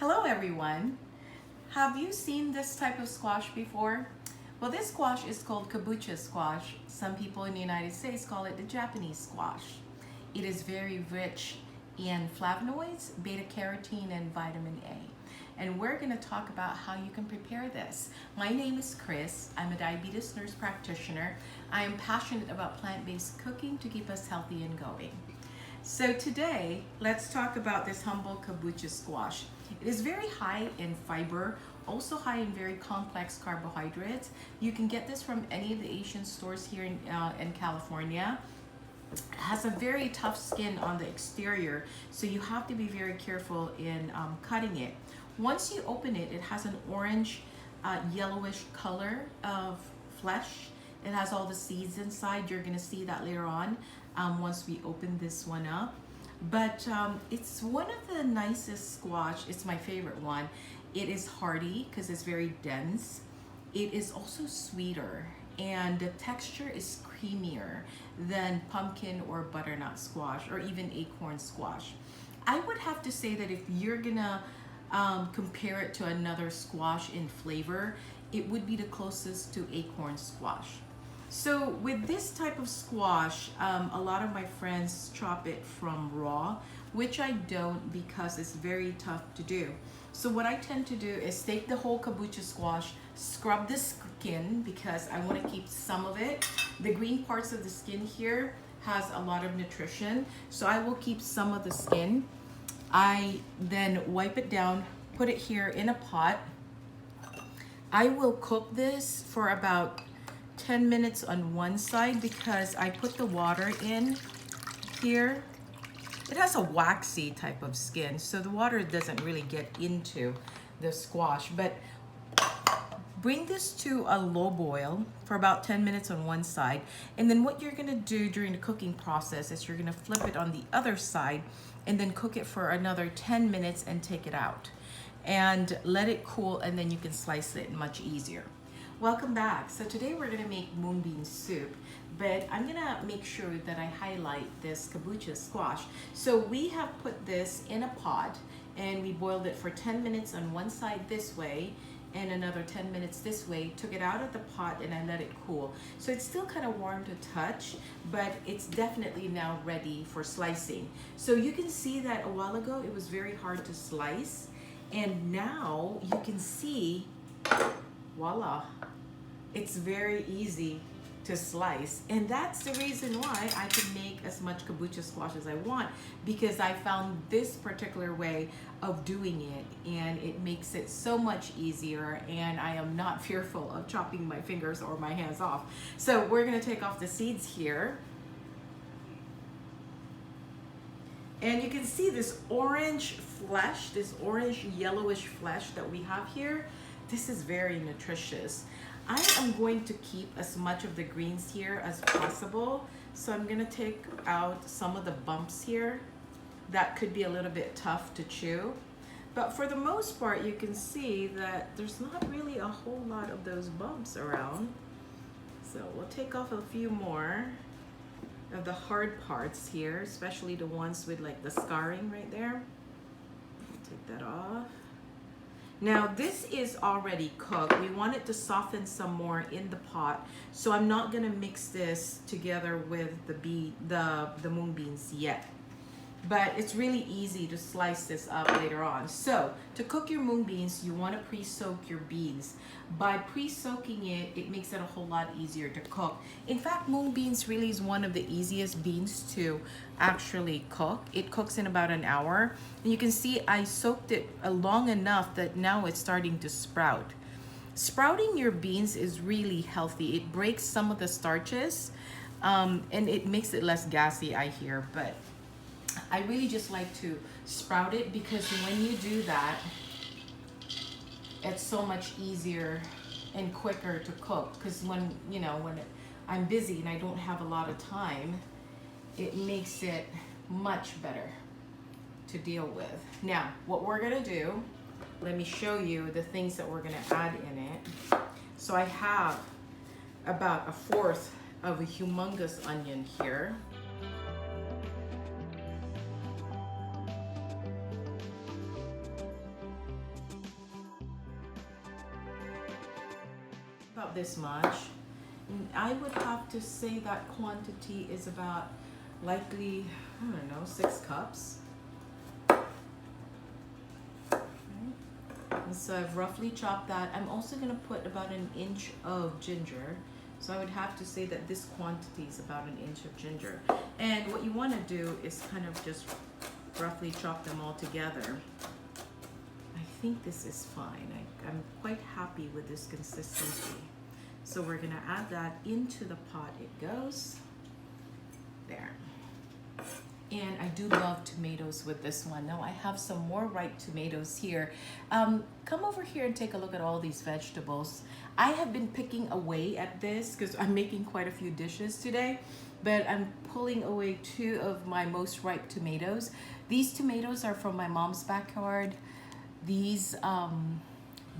Hello everyone. Have you seen this type of squash before? Well, this squash is called kabocha squash. Some people in the United States call it the Japanese squash. It is very rich in flavonoids, beta carotene, and vitamin A. And we're going to talk about how you can prepare this. My name is Chris. I'm a diabetes nurse practitioner. I am passionate about plant-based cooking to keep us healthy and going. So today, let's talk about this humble kabocha squash. It is very high in fiber, also high in very complex carbohydrates. You can get this from any of the Asian stores here in California. It has a very tough skin on the exterior, so you have to be very careful in cutting it. Once you open it, it has an orange, yellowish color of flesh. It has all the seeds inside. You're gonna see that later on once we open this one up. But it's one of the nicest squash. It's my favorite one. It is hearty because it's very dense. It is also sweeter, and the texture is creamier than pumpkin or butternut squash or even acorn squash. I would have to say that if you're gonna compare it to another squash in flavor, it would be the closest to acorn squash. So with this type of squash, a lot of my friends chop it from raw, which I don't because it's very tough to do. So what I tend to do is take the whole kabocha squash, scrub the skin because I want to keep some of it. The green parts of the skin here has a lot of nutrition, so I will keep some of the skin. I then wipe it down, put it here in a pot. I will cook this for about 10 minutes on one side because I put the water in here. It has a waxy type of skin, so the water doesn't really get into the squash. But bring this to a low boil for about 10 minutes on one side. And then what you're gonna do during the cooking process is you're gonna flip it on the other side and then cook it for another 10 minutes and take it out. And let it cool, and then you can slice it much easier. Welcome back. So today we're gonna make mung bean soup, but I'm gonna make sure that I highlight this kabocha squash. So we have put this in a pot and we boiled it for 10 minutes on one side this way and another 10 minutes this way, took it out of the pot and I let it cool. So it's still kind of warm to touch, but it's definitely now ready for slicing. So you can see that a while ago it was very hard to slice, and now you can see, voila, it's very easy to slice. And that's the reason why I can make as much kabocha squash as I want, because I found this particular way of doing it, and it makes it so much easier, and I am not fearful of chopping my fingers or my hands off. So we're gonna take off the seeds here. And you can see this orange flesh, this orange yellowish flesh that we have here. This is very nutritious. I am going to keep as much of the greens here as possible. So I'm gonna take out some of the bumps here. That could be a little bit tough to chew. But for the most part, you can see that there's not really a whole lot of those bumps around. So we'll take off a few more of the hard parts here, especially the ones with like the scarring right there. Take that off. Now this is already cooked. We want it to soften some more in the pot, so I'm not gonna mix this together with the mung beans yet. But it's really easy to slice this up later on. So to cook your mung beans, you want to pre-soak your beans. By pre-soaking it, it makes it a whole lot easier to cook. In fact, mung beans really is one of the easiest beans to actually cook. It cooks in about an hour. And you can see I soaked it long enough that now it's starting to sprout. Sprouting your beans is really healthy. It breaks some of the starches, and it makes it less gassy, I hear. But I really just like to sprout it because when you do that, it's so much easier and quicker to cook. Because when I'm busy and I don't have a lot of time, it makes it much better to deal with. Now, what we're gonna do, let me show you the things that we're gonna add in it. So I have about 1/4 of a humongous onion here. 1 about this much. And I would have to say that quantity is about likely, I don't know, 6 cups. And so I've roughly chopped that. I'm also gonna put about an inch of ginger. So I would have to say that this quantity is about an inch of ginger. And what you wanna do is kind of just roughly chop them all together. I think this is fine. I'm quite happy with this consistency. So we're gonna add that into the pot. It goes there. And I do love tomatoes with this one. Now I have some more ripe tomatoes here. Come over here and take a look at all these vegetables. I have been picking away at this because I'm making quite a few dishes today, but I'm pulling away 2 of my most ripe tomatoes. These tomatoes are from my mom's backyard. These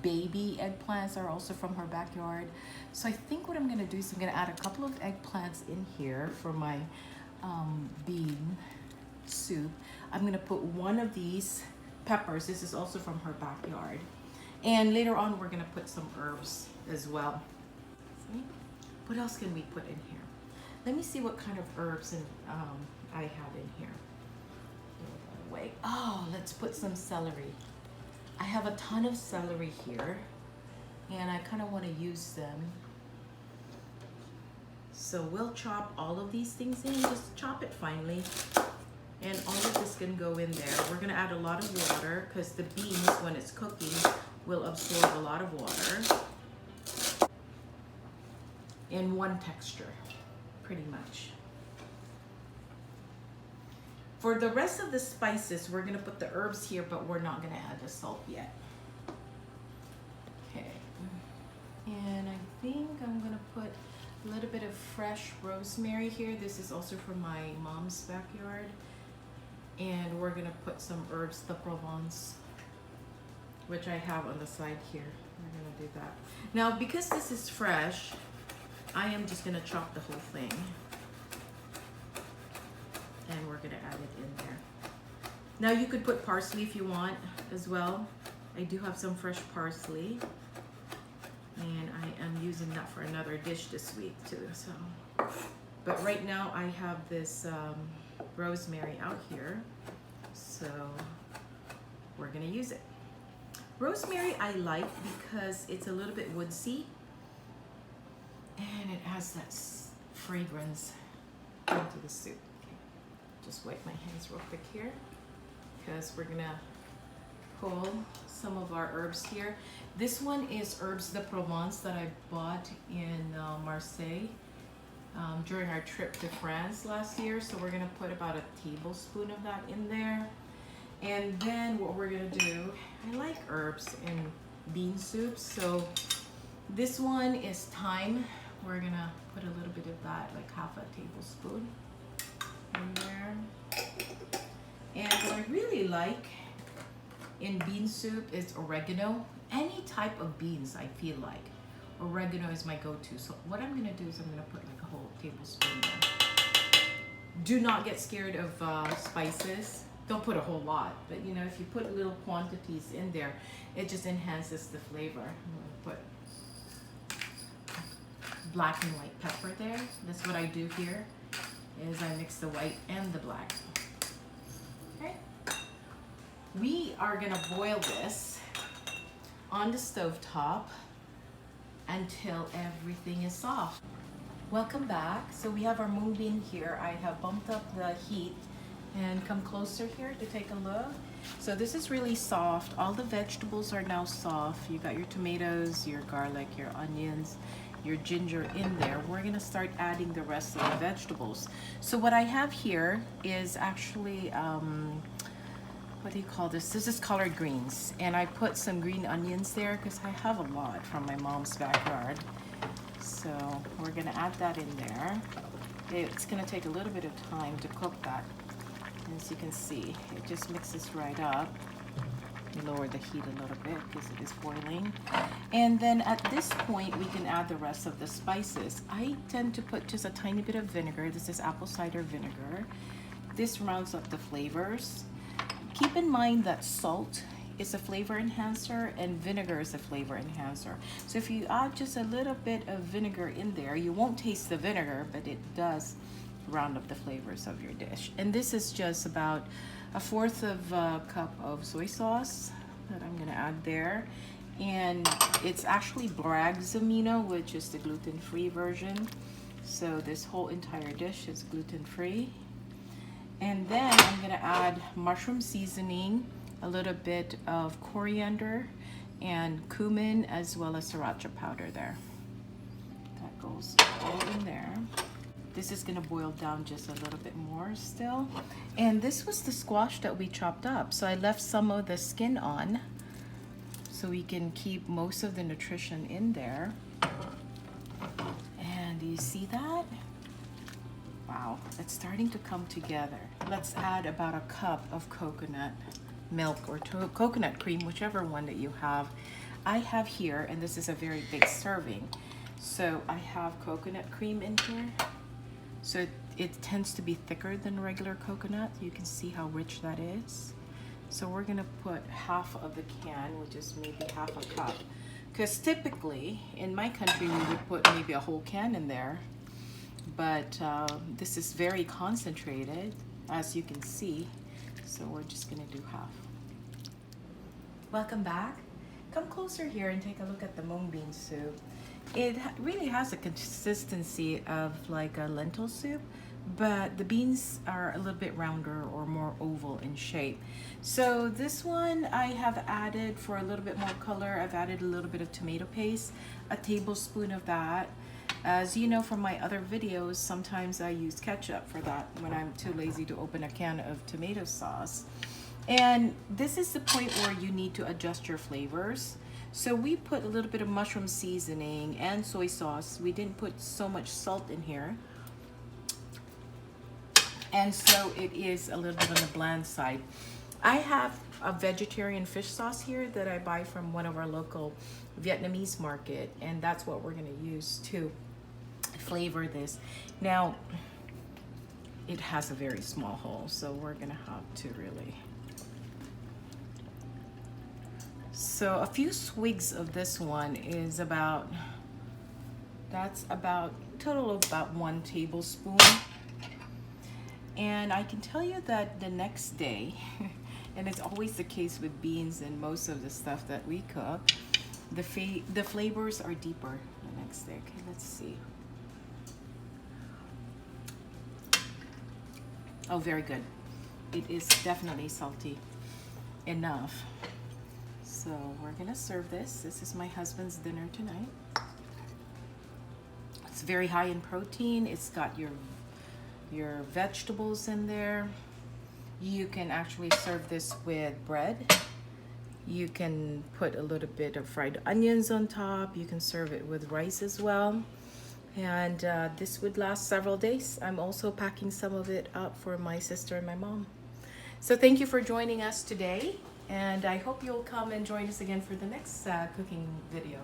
baby eggplants are also from her backyard. So I think what I'm gonna do is I'm gonna add a couple of eggplants in here for my bean soup. I'm gonna put 1 of these peppers. This is also from her backyard. And later on, we're gonna put some herbs as well. See? What else can we put in here? Let me see what kind of herbs I have in here. Wait. Oh, let's put some celery. I have a ton of celery here, and I kind of want to use them. So we'll chop all of these things in, just chop it finely. And all of this can go in there. We're gonna add a lot of water because the beans, when it's cooking, will absorb a lot of water. In one texture, pretty much. For the rest of the spices, we're gonna put the herbs here, but we're not gonna add the salt yet. Okay, and I think I'm gonna put a little bit of fresh rosemary here. This is also from my mom's backyard. And we're gonna put some herbs, the Provence, which I have on the side here. We're gonna do that. Now, because this is fresh, I am just gonna chop the whole thing. And we're gonna add it in there. Now you could put parsley if you want as well. I do have some fresh parsley. And I am using that for another dish this week too, so. But right now I have this rosemary out here, so we're gonna use it. Rosemary I like because it's a little bit woodsy and it has that fragrance into the soup. Okay. Just wipe my hands real quick here because we're gonna pull some of our herbs here. This one is herbs de Provence that I bought in Marseille during our trip to France last year. So we're gonna put about a tablespoon of that in there. And then what we're gonna do, I like herbs in bean soups. So this one is thyme. We're gonna put a little bit of that, like half a tablespoon in there. And what I really like in bean soup is oregano. Any type of beans, I feel like oregano is my go-to. So what I'm gonna do is I'm gonna put like a whole tablespoon there. Do not get scared of spices. Don't put a whole lot, but you know, if you put little quantities in there, it just enhances the flavor. I'm gonna put black and white pepper there. That's what I do here, is I mix the white and the black. Okay. We are gonna boil this on the stove top until everything is soft. Welcome back. So we have our mung bean here. I have bumped up the heat and come closer here to take a look. So this is really soft. All the vegetables are now soft. You got your tomatoes, your garlic, your onions, your ginger in there. We're gonna start adding the rest of the vegetables. So what I have here is actually what do you call this? This is collard greens, and I put some green onions there because I have a lot from my mom's backyard. So we're gonna add that in there. It's gonna take a little bit of time to cook that. As you can see, it just mixes right up. Lower the heat a little bit because it is boiling. And then at this point, we can add the rest of the spices. I tend to put just a tiny bit of vinegar. This is apple cider vinegar. This rounds up the flavors. Keep in mind that salt is a flavor enhancer and vinegar is a flavor enhancer. So if you add just a little bit of vinegar in there, you won't taste the vinegar, but it does round up the flavors of your dish. And this is just about 1/4 of a cup of soy sauce that I'm gonna add there. And it's actually Bragg's amino, which is the gluten-free version. So this whole entire dish is gluten-free. And then I'm gonna add mushroom seasoning, a little bit of coriander and cumin, as well as sriracha powder there. That goes all in there. This is gonna boil down just a little bit more still. And this was the squash that we chopped up. So I left some of the skin on so we can keep most of the nutrition in there. And do you see that? Wow, it's starting to come together. Let's add about a cup of coconut milk or coconut cream, whichever one that you have. I have here, and this is a very big serving. So I have coconut cream in here. So it tends to be thicker than regular coconut. You can see how rich that is. So we're gonna put half of the can, which is maybe half a cup. Because typically, in my country, we would put maybe a whole can in there. But this is very concentrated, as you can see. So we're just gonna do half. Welcome back. Come closer here and take a look at the mung bean soup. It really has a consistency of like a lentil soup, but the beans are a little bit rounder or more oval in shape. So this one I have added, for a little bit more color, I've added a little bit of tomato paste, a tablespoon of that. As you know from my other videos, sometimes I use ketchup for that when I'm too lazy to open a can of tomato sauce. And this is the point where you need to adjust your flavors. So we put a little bit of mushroom seasoning and soy sauce. We didn't put so much salt in here. And so it is a little bit on the bland side. I have a vegetarian fish sauce here that I buy from one of our local Vietnamese market, and that's what we're gonna use to flavor this. Now, it has a very small hole, so we're gonna have to really. So a few swigs of this one is about, that's about, total of about 1 tablespoon. And I can tell you that the next day, and it's always the case with beans and most of the stuff that we cook, the flavors are deeper the next day. Okay, let's see. Oh, very good. It is definitely salty enough. So we're gonna serve this. This is my husband's dinner tonight. It's very high in protein. It's got your vegetables in there. You can actually serve this with bread. You can put a little bit of fried onions on top. You can serve it with rice as well. And this would last several days. I'm also packing some of it up for my sister and my mom. So thank you for joining us today. And I hope you'll come and join us again for the next cooking video.